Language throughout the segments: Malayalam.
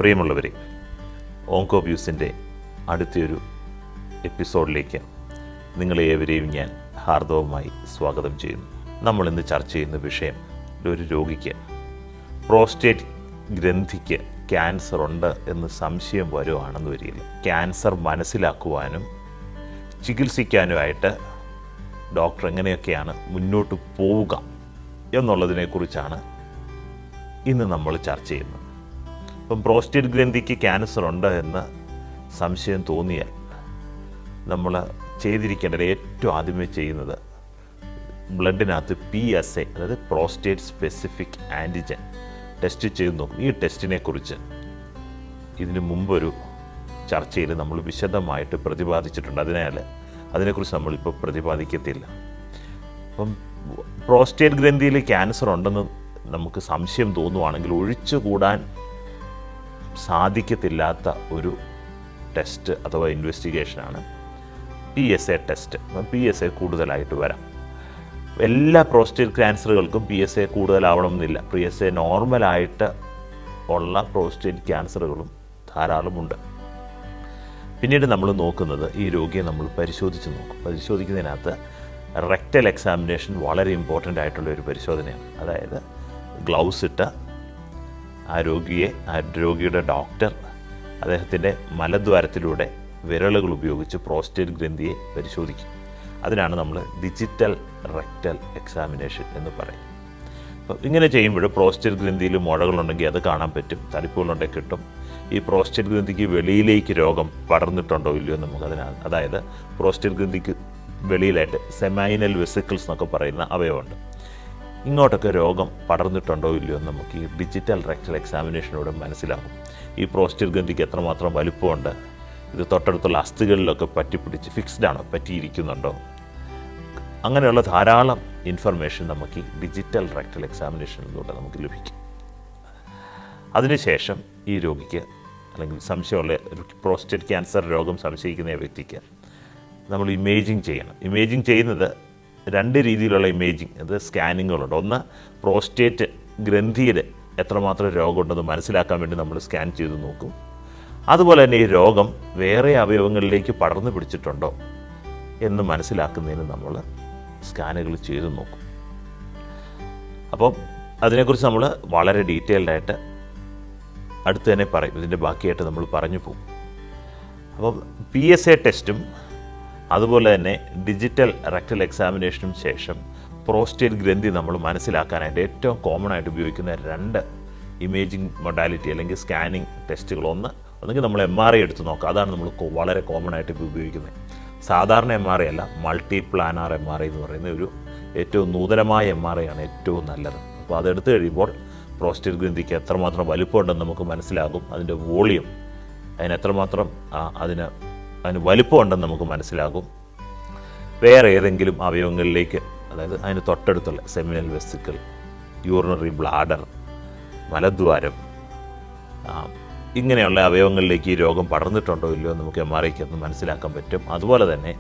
പ്രിയമുള്ളവരെ, ഓങ്കോവ്യൂസിൻ്റെ അടുത്തൊരു എപ്പിസോഡിലേക്ക് നിങ്ങളെ ഏവരെയും ഞാൻ ഹാർദവമായി സ്വാഗതം ചെയ്യുന്നു. നമ്മളിന്ന് ചർച്ച ചെയ്യുന്ന വിഷയം, ഒരു രോഗിക്ക് പ്രോസ്റ്റേറ്റ് ഗ്രന്ഥിക്ക് ക്യാൻസർ ഉണ്ട് എന്ന് സംശയം വരുവാണെന്ന് വരില്ല. ക്യാൻസർ മനസ്സിലാക്കുവാനും ചികിത്സിക്കാനുമായിട്ട് ഡോക്ടർ എങ്ങനെയൊക്കെയാണ് മുന്നോട്ട് പോവുക എന്നുള്ളതിനെക്കുറിച്ചാണ് ഇന്ന് നമ്മൾ ചർച്ച ചെയ്യുന്നത്. ഇപ്പം പ്രോസ്റ്റേറ്റ് ഗ്രന്ഥിക്ക് ക്യാൻസർ ഉണ്ട് എന്ന് സംശയം തോന്നിയാൽ നമ്മൾ ചെയ്തിരിക്കേണ്ടത് ഏറ്റവും ആദ്യമേ ചെയ്യുന്നത് ബ്ലഡിനകത്ത് PSA, അതായത് പ്രോസ്റ്റേറ്റ് സ്പെസിഫിക് ആൻറ്റിജൻ ടെസ്റ്റ് ചെയ്ത് നോക്കും. ഈ ടെസ്റ്റിനെ കുറിച്ച് ഇതിനു മുമ്പൊരു ചർച്ചയിൽ നമ്മൾ വിശദമായിട്ട് പ്രതിപാദിച്ചിട്ടുണ്ട്. അതിനെക്കുറിച്ച് നമ്മളിപ്പോൾ പ്രതിപാദിക്കത്തില്ല. അപ്പം പ്രോസ്റ്റേറ്റ് ഗ്രന്ഥിയിൽ ക്യാൻസർ ഉണ്ടെന്ന് നമുക്ക് സംശയം തോന്നുവാണെങ്കിൽ ഒഴിച്ചുകൂടാൻ സാധിക്കത്തില്ലാത്ത ഒരു ടെസ്റ്റ് അഥവാ ഇൻവെസ്റ്റിഗേഷനാണ് PSA ടെസ്റ്റ്. PSA കൂടുതലായിട്ട് വരാം. എല്ലാ പ്രോസ്റ്റേറ്റ് ക്യാൻസറുകൾക്കും PSA കൂടുതലാവണമെന്നില്ല. PSA നോർമലായിട്ട് ഉള്ള പ്രോസ്റ്റേറ്റ് ക്യാൻസറുകളും ധാരാളമുണ്ട്. പിന്നീട് നമ്മൾ നോക്കുന്നത്, ഈ രോഗിയെ നമ്മൾ പരിശോധിക്കുന്നതിനകത്ത് റെക്ടൽ എക്സാമിനേഷൻ വളരെ ഇമ്പോർട്ടൻ്റ് ആയിട്ടുള്ള ഒരു പരിശോധനയാണ്. അതായത് ഗ്ലൗസ് ഇട്ട് ആ രോഗിയുടെ ഡോക്ടർ അദ്ദേഹത്തിൻ്റെ മലദ്വാരത്തിലൂടെ വിരലുകൾ ഉപയോഗിച്ച് പ്രോസ്റ്റേറ്റ് ഗ്രന്ഥിയെ പരിശോധിക്കും. അതിനാണ് നമ്മൾ ഡിജിറ്റൽ റെക്ടൽ എക്സാമിനേഷൻ എന്ന് പറയും. അപ്പോൾ ഇങ്ങനെ ചെയ്യുമ്പോൾ പ്രോസ്റ്റേറ്റ് ഗ്രന്ഥിയിൽ മുഴകളുണ്ടെങ്കിൽ അത് കാണാൻ പറ്റും, തടിപ്പുകളുണ്ടെങ്കിൽ കിട്ടും. ഈ പ്രോസ്റ്റേറ്റ് ഗ്രന്ഥിക്ക് വെളിയിലേക്ക് രോഗം പടർന്നിട്ടുണ്ടോ ഇല്ലയോ നമുക്ക് അതായത് പ്രോസ്റ്റേറ്റ് ഗ്രന്ഥിക്ക് വെളിയിലായിട്ട് സെമൈനൽ വെസിക്കിൾസ് എന്നൊക്കെ പറയുന്ന അവയവമുണ്ട്. ഇങ്ങോട്ടൊക്കെ രോഗം പടർന്നിട്ടുണ്ടോ ഇല്ലയോ എന്ന് നമുക്ക് ഈ ഡിജിറ്റൽ റെക്ടൽ എക്സാമിനേഷനിലൂടെ മനസ്സിലാകും. ഈ പ്രോസ്റ്റേറ്റ് ഗ്രന്ഥിക്ക് എത്രമാത്രം വലുപ്പമുണ്ട്, ഇത് തൊട്ടടുത്തുള്ള അസ്ഥികളിലൊക്കെ പറ്റിപ്പിടിച്ച് ഫിക്സ്ഡാണോ, പറ്റിയിരിക്കുന്നുണ്ടോ, അങ്ങനെയുള്ള ധാരാളം ഇൻഫർമേഷൻ നമുക്ക് ഈ ഡിജിറ്റൽ റെക്ടൽ എക്സാമിനേഷനിലൂടെ നമുക്ക് ലഭിക്കും. അതിനുശേഷം ഈ രോഗിക്ക്, അല്ലെങ്കിൽ സംശയമുള്ള പ്രോസ്റ്റേറ്റ് ക്യാൻസർ രോഗം സംശയിക്കുന്ന വ്യക്തിക്ക് നമ്മൾ ഇമേജിങ് ചെയ്യണം. ഇമേജിങ് ചെയ്യുന്നത് രണ്ട് രീതിയിലുള്ള ഇമേജിങ്, അത് സ്കാനിങ്ങുകളുണ്ട്. ഒന്ന്, പ്രോസ്റ്റേറ്റ് ഗ്രന്ഥിയിൽ എത്രമാത്രം രോഗമുണ്ടെന്ന് മനസ്സിലാക്കാൻ വേണ്ടി നമ്മൾ സ്കാൻ ചെയ്ത് നോക്കും. അതുപോലെ തന്നെ ഈ രോഗം വേറെ അവയവങ്ങളിലേക്ക് പടർന്നു പിടിച്ചിട്ടുണ്ടോ എന്ന് മനസ്സിലാക്കുന്നതിന് നമ്മൾ സ്കാനുകൾ ചെയ്ത് നോക്കും. അപ്പം അതിനെക്കുറിച്ച് നമ്മൾ വളരെ ഡീറ്റെയിൽഡായിട്ട് അടുത്ത് തന്നെ പറയും. ഇതിൻ്റെ ബാക്കിയായിട്ട് നമ്മൾ പറഞ്ഞു പോകും. അപ്പം PSA ടെസ്റ്റും അതുപോലെ തന്നെ ഡിജിറ്റൽ റെക്ടൽ എക്സാമിനേഷനും ശേഷം പ്രോസ്റ്റേറ്റ് ഗ്രന്ഥി നമ്മൾ മനസ്സിലാക്കാനായിട്ട് ഏറ്റവും കോമൺ ആയിട്ട് ഉപയോഗിക്കുന്ന രണ്ട് ഇമേജിങ് മൊഡാലിറ്റി അല്ലെങ്കിൽ സ്കാനിങ് ടെസ്റ്റുകൾ, ഒന്നെങ്കിൽ നമ്മൾ MRI എടുത്ത് നോക്കാം. അതാണ് നമ്മൾ വളരെ കോമൺ ആയിട്ട് ഇപ്പോൾ ഉപയോഗിക്കുന്നത്. സാധാരണ MRI അല്ല, മൾട്ടി പ്ലാനാർ MRI എന്ന് പറയുന്ന ഒരു ഏറ്റവും നൂതനമായ MRI ആണ് ഏറ്റവും നല്ലത്. അപ്പോൾ അതെടുത്ത് കഴിയുമ്പോൾ പ്രോസ്റ്റേറ്റ് ഗ്രന്ഥിക്ക് എത്രമാത്രം വലുപ്പമുണ്ടെന്ന് നമുക്ക് മനസ്സിലാകും. അതിൻ്റെ വോളിയം, എത്രമാത്രം അതിന് വലുപ്പമുണ്ടെന്ന് നമുക്ക് മനസ്സിലാകും. വേറെ ഏതെങ്കിലും അവയവങ്ങളിലേക്ക്, അതായത് അതിന് തൊട്ടടുത്തുള്ള സെമിനൽ വെസിക്കിൾ, യൂറിനറി ബ്ലാഡർ, മലദ്വാരം, ഇങ്ങനെയുള്ള അവയവങ്ങളിലേക്ക് ഈ രോഗം പടർന്നിട്ടുണ്ടോ ഇല്ലയോ നമുക്ക് MRIക്ക് ഒന്ന് മനസ്സിലാക്കാൻ പറ്റും. അതുപോലെ തന്നെ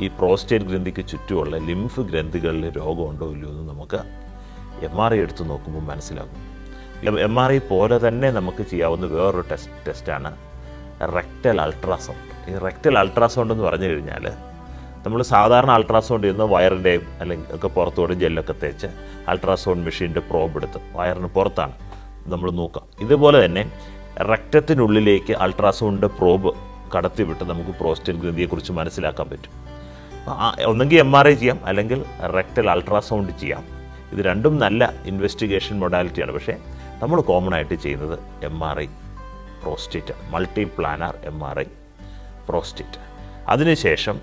ഈ പ്രോസ്റ്റേറ്റ് ഗ്രന്ഥിക്ക് ചുറ്റുമുള്ള ലിംഫ് ഗ്രന്ഥികളിൽ രോഗമുണ്ടോ ഇല്ലയോ എന്ന് നമുക്ക് MRI എടുത്ത് നോക്കുമ്പോൾ മനസ്സിലാകും. MRI പോലെ തന്നെ നമുക്ക് ചെയ്യാവുന്ന വേറൊരു ടെസ്റ്റാണ് റെക്ടൽ അൾട്രാസൗണ്ട്. ഈ റെക്ടൽ അൾട്രാസൗണ്ട് എന്ന് പറഞ്ഞു കഴിഞ്ഞാൽ, നമ്മൾ സാധാരണ അൾട്രാസൗണ്ട് ചെയ്യുന്ന വയറിൻ്റെയും അല്ലെങ്കിൽ ഒക്കെ പുറത്തോടെ ജെല്ലൊക്കെ തേച്ച് അൾട്രാസൗണ്ട് മെഷീൻ്റെ പ്രോബ് എടുത്ത് വയറിന് പുറത്താണ് നമ്മൾ നോക്കുക. ഇതുപോലെ തന്നെ രക്തത്തിനുള്ളിലേക്ക് അൾട്രാസൗണ്ട് പ്രോബ് കടത്തിവിട്ട് നമുക്ക് പ്രോസ്റ്റേറ്റ് ഗ്രന്ഥിയെക്കുറിച്ച് മനസ്സിലാക്കാൻ പറ്റും. ഒന്നെങ്കിൽ MRI ചെയ്യാം, അല്ലെങ്കിൽ റെക്ടൽ അൾട്രാസൗണ്ട് ചെയ്യാം. ഇത് രണ്ടും നല്ല ഇൻവെസ്റ്റിഗേഷൻ മൊഡാലിറ്റിയാണ്. പക്ഷേ നമ്മൾ കോമൺ ആയിട്ട് ചെയ്യുന്നത് MRI prostate, multi planar MRI prostate. അതിനുശേഷം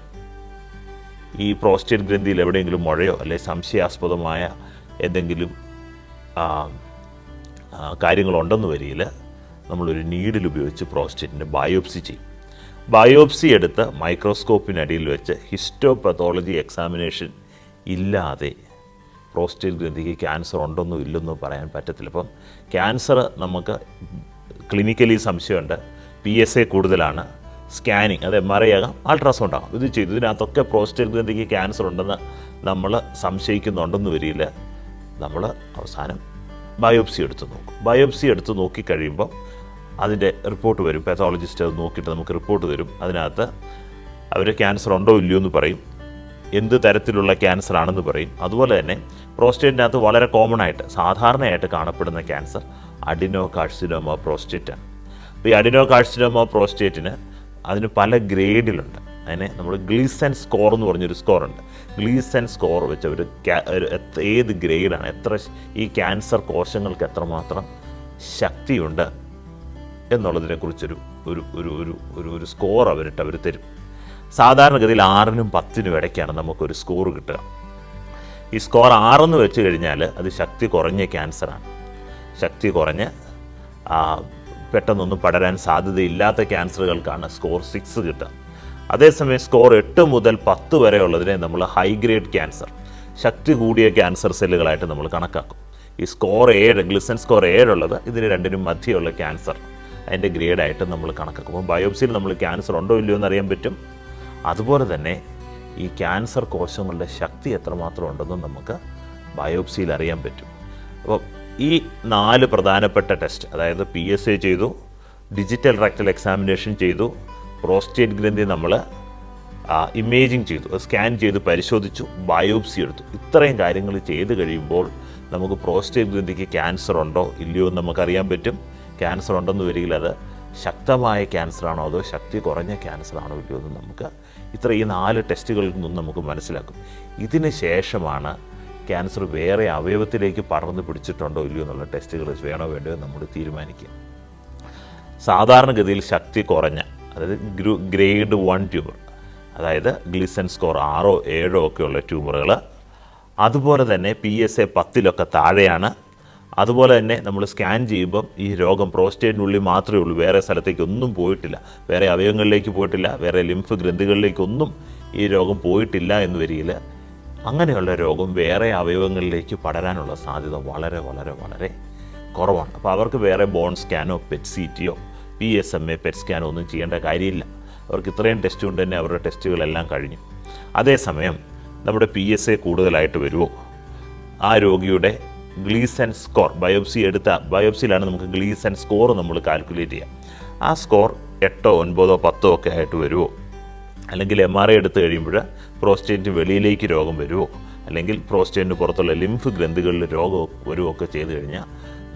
ഈ പ്രോസ്റ്റേറ്റ് ഗ്രന്ഥിയിൽ എവിടെയെങ്കിലും മുഴയോ അല്ലെങ്കിൽ സംശയാസ്പദമായ എന്തെങ്കിലും കാര്യങ്ങളുണ്ടെന്ന് വരിയിൽ നമ്മളൊരു നീഡിൽ ഉപയോഗിച്ച് പ്രോസ്റ്റേറ്റിൻ്റെ ബയോപ്സി ചെയ്യും. ബയോപ്സി എടുത്ത് മൈക്രോസ്കോപ്പിനടിയിൽ വെച്ച് ഹിസ്റ്റോപത്തോളജി എക്സാമിനേഷൻ ഇല്ലാതെ പ്രോസ്റ്റേറ്റ് ഗ്രന്ഥിക്ക് ക്യാൻസർ ഉണ്ടോന്നോ ഇല്ലെന്നോ പറയാൻ പറ്റത്തില്ല. അപ്പം ക്യാൻസർ നമുക്ക് ക്ലിനിക്കലി സംശയമുണ്ട്, PSA കൂടുതലാണ്, സ്കാനിങ്, അത് MRI ആകാം, അൾട്രാസൗണ്ട് ആകാം, ഇത് ചെയ്തു. ഇതിനകത്തൊക്കെ പ്രോസ്റ്റേറ്റ് ഗ്രന്ഥിക്ക് ക്യാൻസർ ഉണ്ടെന്ന് നമ്മൾ സംശയിക്കുന്നുണ്ടെന്ന് വരില്ല. നമ്മൾ അവസാനം ബയോപ്സി എടുത്ത് നോക്കും. ബയോപ്സി എടുത്ത് നോക്കിക്കഴിയുമ്പോൾ അതിൻ്റെ റിപ്പോർട്ട് വരും. പാത്തോളജിസ്റ്റ് അത് നോക്കിയിട്ട് നമുക്ക് റിപ്പോർട്ട് തരും. അതിനകത്ത് അവർ ക്യാൻസർ ഉണ്ടോ ഇല്ലയോ എന്ന് പറയും, എന്ത് തരത്തിലുള്ള ക്യാൻസർ ആണെന്ന് പറയും. അതുപോലെ തന്നെ പ്രോസ്റ്റേറ്റിനകത്ത് വളരെ കോമൺ ആയിട്ട് സാധാരണയായിട്ട് കാണപ്പെടുന്ന ക്യാൻസർ അഡിനോകാർസിനോമ പ്രോസ്റ്റേറ്റാണ്. അപ്പോൾ ഈ അഡിനോകാർസിനോമ പ്രോസ്റ്റേറ്റിന് അതിന് പല ഗ്രേഡിലുണ്ട്. അതിനെ നമ്മൾ ഗ്ലീസൻ സ്കോർ എന്ന് പറഞ്ഞൊരു സ്കോറുണ്ട്. ഗ്ലീസൻ സ്കോർ വെച്ച് ഒരു ഏത് ഗ്രേഡാണ്, എത്ര ഈ ക്യാൻസർ കോശങ്ങൾക്ക് എത്രമാത്രം ശക്തിയുണ്ട് എന്നുള്ളതിനെക്കുറിച്ചൊരു ഒരു ഒരു ഒരു ഒരു ഒരു സ്കോർ അവർ തരും. സാധാരണഗതിയിൽ 6നും 10നും ഇടയ്ക്കാണ് നമുക്കൊരു സ്കോർ കിട്ടുക. ഈ സ്കോർ 6 വെച്ച് കഴിഞ്ഞാൽ അത് ശക്തി കുറഞ്ഞ ക്യാൻസറാണ്. ശക്തി കുറഞ്ഞ് പെട്ടെന്നൊന്നും പടരാൻ സാധ്യതയില്ലാത്ത ക്യാൻസറുകൾക്കാണ് സ്കോർ 6 കിട്ടുക. അതേസമയം സ്കോർ 8 മുതൽ 10 വരെ ഉള്ളതിനെ നമ്മൾ ഹൈ ഗ്രേഡ് ക്യാൻസർ, ശക്തി കൂടിയ ക്യാൻസർ സെല്ലുകളായിട്ട് നമ്മൾ കണക്കാക്കും. ഈ സ്കോർ 7, ഗ്ലിസൻ സ്കോർ 7 ഉള്ളത് ഇതിന് രണ്ടിനും മധ്യയുള്ള ക്യാൻസർ അതിൻ്റെ ഗ്രേഡായിട്ട് നമ്മൾ കണക്കാക്കും. അപ്പോൾ ബയോപ്സിയിൽ നമ്മൾ ക്യാൻസർ ഉണ്ടോ ഇല്ലയോ എന്നറിയാൻ പറ്റും. അതുപോലെ തന്നെ ഈ ക്യാൻസർ കോശങ്ങളുടെ ശക്തി എത്രമാത്രം ഉണ്ടെന്നും നമുക്ക് ബയോപ്സിയിൽ അറിയാൻ പറ്റും. അപ്പോൾ ഈ 4 പ്രധാനപ്പെട്ട ടെസ്റ്റ്, അതായത് PSA ചെയ്തു, ഡിജിറ്റൽ റെക്ടൽ എക്സാമിനേഷൻ ചെയ്തു, പ്രോസ്റ്റേറ്റ് ഗ്രന്ഥി നമ്മൾ ഇമേജിങ് ചെയ്തു, സ്കാൻ ചെയ്ത് പരിശോധിച്ചു, ബയോപ്സി എടുത്തു. ഇത്രയും കാര്യങ്ങൾ ചെയ്ത് കഴിയുമ്പോൾ നമുക്ക് പ്രോസ്റ്റേറ്റ് ഗ്രന്ഥിക്ക് ക്യാൻസർ ഉണ്ടോ ഇല്ലയോ എന്ന് നമുക്കറിയാൻ പറ്റും. ക്യാൻസർ ഉണ്ടെന്ന് വരികിൽ അത് ശക്തമായ ക്യാൻസറാണോ അതോ ശക്തി കുറഞ്ഞ ക്യാൻസറാണോ ഇല്ലയോ എന്ന് നമുക്ക് ഈ 4 ടെസ്റ്റുകളിൽ നിന്നും നമുക്ക് മനസ്സിലാക്കും. ഇതിന് ശേഷമാണ് ക്യാൻസർ വേറെ അവയവത്തിലേക്ക് പടർന്ന് പിടിച്ചിട്ടുണ്ടോ ഇല്ലയോ എന്നുള്ള ടെസ്റ്റുകൾ വേണോ വേണ്ടയോ നമ്മൾ തീരുമാനിക്കുക. സാധാരണഗതിയിൽ ശക്തി കുറഞ്ഞ, അതായത് ഗ്രേഡ് 1 ട്യൂമർ, അതായത് ഗ്ലിസൻ സ്കോർ 6 7 ഒക്കെയുള്ള ട്യൂമറുകൾ, അതുപോലെ തന്നെ PSA 10 താഴെയാണ്. അതുപോലെ തന്നെ നമ്മൾ സ്കാൻ ചെയ്യുമ്പം ഈ രോഗം പ്രോസ്റ്റേറ്റിനുള്ളിൽ മാത്രമേ ഉള്ളൂ, വേറെ സ്ഥലത്തേക്കൊന്നും പോയിട്ടില്ല, വേറെ അവയവങ്ങളിലേക്ക് പോയിട്ടില്ല, വേറെ ലിംഫ് ഗ്രന്ഥികളിലേക്കൊന്നും ഈ രോഗം പോയിട്ടില്ല എന്ന് വരികിൽ അങ്ങനെയുള്ള രോഗം വേറെ അവയവങ്ങളിലേക്ക് പടരാനുള്ള സാധ്യത വളരെ വളരെ വളരെ കുറവാണ്. അപ്പോൾ അവർക്ക് വേറെ ബോൺ സ്കാനോ പെറ്റ് CT PSMA പെറ്റ് സ്കാനോ ഒന്നും ചെയ്യേണ്ട കാര്യമില്ല. അവർക്ക് ഇത്രയും ടെസ്റ്റ് കൊണ്ട് തന്നെ അവരുടെ ടെസ്റ്റുകളെല്ലാം കഴിഞ്ഞു. അതേസമയം നമ്മുടെ PSA കൂടുതലായിട്ട് വരുമോ, ആ രോഗിയുടെ ഗ്ലീസൻ സ്കോർ, ബയോപ്സിയിലാണ് നമുക്ക് ഗ്ലീസൻ സ്കോർ നമ്മൾ കാൽക്കുലേറ്റ് ചെയ്യാം. ആ സ്കോർ 8 9 10 ഒക്കെ ആയിട്ട് വരുമോ, അല്ലെങ്കിൽ MRI എടുത്തു കഴിയുമ്പോൾ പ്രോസ്റ്റേറ്റിന് വെളിയിലേക്ക് രോഗം വരുമോ, അല്ലെങ്കിൽ പ്രോസ്റ്റേറ്റിന് പുറത്തുള്ള ലിംഫ് ഗ്രന്ഥികളിൽ രോഗം വരുമൊക്കെ ചെയ്തു കഴിഞ്ഞാൽ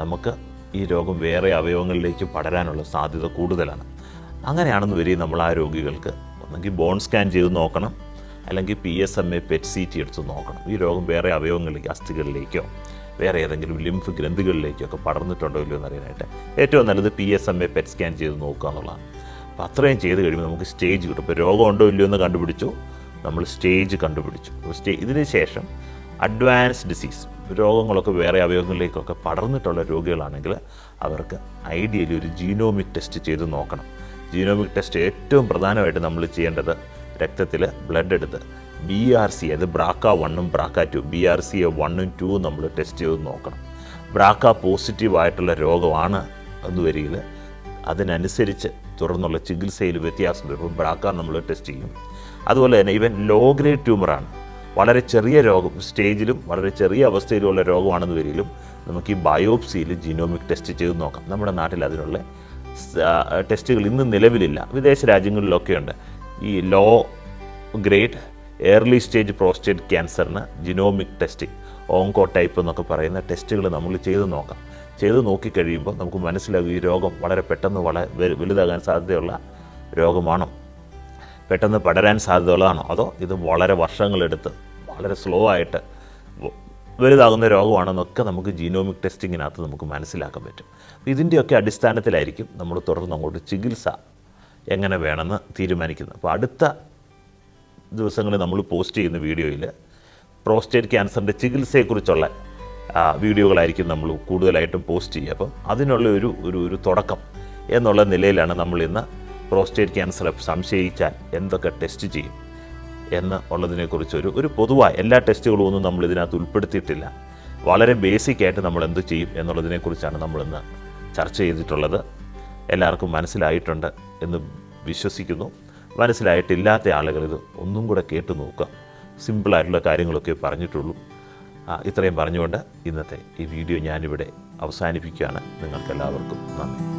നമുക്ക് ഈ രോഗം വേറെ അവയവങ്ങളിലേക്ക് പടരാനുള്ള സാധ്യത കൂടുതലാണ്. അങ്ങനെയാണെന്ന് വരി നമ്മൾ ആ രോഗികൾക്ക് ഒന്നെങ്കിൽ ബോൺ സ്കാൻ ചെയ്ത് നോക്കണം, അല്ലെങ്കിൽ PSMA പെറ്റ് CT എടുത്ത് നോക്കണം. ഈ രോഗം വേറെ അവയവങ്ങളിലേക്ക്, അസ്ഥികളിലേക്കോ വേറെ ഏതെങ്കിലും ലിംഫ് ഗ്രന്ഥികളിലേക്കൊക്കെ പടർന്നിട്ടുണ്ടോ ഇല്ലയോ എന്നറിയാനായിട്ട് ഏറ്റവും നല്ലത് PSMA പെറ്റ് സ്കാൻ ചെയ്ത് നോക്കുക എന്നുള്ളതാണ്. അപ്പോൾ അത്രയും ചെയ്ത് കഴിയുമ്പോൾ നമുക്ക് സ്റ്റേജ് കിട്ടും. ഇപ്പോൾ രോഗം ഉണ്ടോ ഇല്ലയോ എന്ന് കണ്ടുപിടിച്ചു, നമ്മൾ സ്റ്റേജ് കണ്ടുപിടിച്ചു. ഇതിന് ശേഷം അഡ്വാൻസ് ഡിസീസ്, രോഗങ്ങളൊക്കെ വേറെ അവയവങ്ങളിലേക്കൊക്കെ പടർന്നിട്ടുള്ള രോഗികളാണെങ്കിൽ അവർക്ക് ഐഡിയലി ഒരു ജീനോമിക് ടെസ്റ്റ് ചെയ്ത് നോക്കണം. ജീനോമിക് ടെസ്റ്റ് ഏറ്റവും പ്രധാനമായിട്ട് നമ്മൾ ചെയ്യേണ്ടത് രക്തത്തിൽ ബ്ലഡ് എടുത്ത് BRC, അത് BRCA1 BRCA2, BRCA 1 2 നമ്മൾ ടെസ്റ്റ് ചെയ്ത് നോക്കണം. BRCA പോസിറ്റീവായിട്ടുള്ള രോഗമാണ് എന്ന് വരികിൽ അതിനനുസരിച്ച് തുടർന്നുള്ള ചികിത്സയിൽ വ്യത്യാസം വരും. ഇപ്പോൾ BRCA നമ്മൾ ടെസ്റ്റ് ചെയ്യും. അതുപോലെ തന്നെ ഇവൻ ലോ ഗ്രേഡ് ട്യൂമറാണ്, വളരെ ചെറിയ രോഗം, സ്റ്റേജിലും വളരെ ചെറിയ അവസ്ഥയിലുള്ള രോഗമാണെന്ന് വരികിലും നമുക്ക് ഈ ബയോപ്സിയിൽ ജീനോമിക് ടെസ്റ്റ് ചെയ്ത് നോക്കാം. നമ്മുടെ നാട്ടിൽ അതിനുള്ള ടെസ്റ്റുകൾ ഇന്ന് നിലവിലില്ല, വിദേശ രാജ്യങ്ങളിലൊക്കെ ഉണ്ട്. ഈ low grade early stage prostate ക്യാൻസറിന് ജിനോമിക് ടെസ്റ്റിംഗ്, ഓങ്കോ ടൈപ്പ് എന്നൊക്കെ പറയുന്ന ടെസ്റ്റുകൾ നമ്മൾ ചെയ്ത് നോക്കാം. ചെയ്ത് നോക്കിക്കഴിയുമ്പോൾ നമുക്ക് മനസ്സിലാകും ഈ രോഗം വളരെ പെട്ടെന്ന് വലുതാകാൻ സാധ്യതയുള്ള രോഗമാണോ, പെട്ടെന്ന് പടരാൻ സാധ്യതയുള്ളതാണോ, അതോ ഇത് വളരെ വർഷങ്ങളെടുത്ത് വളരെ സ്ലോ ആയിട്ട് വലുതാകുന്ന രോഗമാണെന്നൊക്കെ നമുക്ക് ജീനോമിക് ടെസ്റ്റിങ്ങിനകത്ത് നമുക്ക് മനസ്സിലാക്കാൻ പറ്റും. ഇതിൻ്റെയൊക്കെ അടിസ്ഥാനത്തിലായിരിക്കും നമ്മൾ തുടർന്ന് അങ്ങോട്ട് ചികിത്സ എങ്ങനെ വേണമെന്ന് തീരുമാനിക്കുന്നത്. അപ്പോൾ അടുത്ത ദിവസങ്ങളിൽ നമ്മൾ പോസ്റ്റ് ചെയ്യുന്ന വീഡിയോയിൽ പ്രോസ്റ്റേറ്റ് ക്യാൻസറിൻ്റെ ചികിത്സയെക്കുറിച്ചുള്ള വീഡിയോകളായിരിക്കും നമ്മൾ കൂടുതലായിട്ടും പോസ്റ്റ് ചെയ്യുക. അപ്പം അതിനുള്ള ഒരു തുടക്കം എന്നുള്ള നിലയിലാണ് നമ്മൾ ഇന്ന് പ്രോസ്റ്റേറ്റ് ക്യാൻസറെ സംശയിച്ചാൽ എന്തൊക്കെ ടെസ്റ്റ് ചെയ്യും എന്നുള്ളതിനെക്കുറിച്ച് ഒരു പൊതുവായ എല്ലാ ടെസ്റ്റുകളും ഒന്നും നമ്മൾ ഇതിനകത്ത് ഉൾപ്പെടുത്തിയിട്ടില്ല. വളരെ ബേസിക്കായിട്ട് നമ്മൾ എന്ത് ചെയ്യും എന്നുള്ളതിനെക്കുറിച്ചാണ് നമ്മളിന്ന് ചർച്ച ചെയ്തിട്ടുള്ളത്. എല്ലാവർക്കും മനസ്സിലായിട്ടുണ്ട് എന്ന് വിശ്വസിക്കുന്നു. മനസ്സിലായിട്ടില്ലാത്ത ആളുകൾ ഇത് ഒന്നും കൂടെ കേട്ട് നോക്കുക. സിമ്പിളായിട്ടുള്ള കാര്യങ്ങളൊക്കെ പറഞ്ഞിട്ടുള്ളൂ. ഇത്രയും പറഞ്ഞുകൊണ്ട് ഇന്നത്തെ ഈ വീഡിയോ ഞാനിവിടെ അവസാനിപ്പിക്കുകയാണ്. നിങ്ങൾക്കെല്ലാവർക്കും നന്ദി.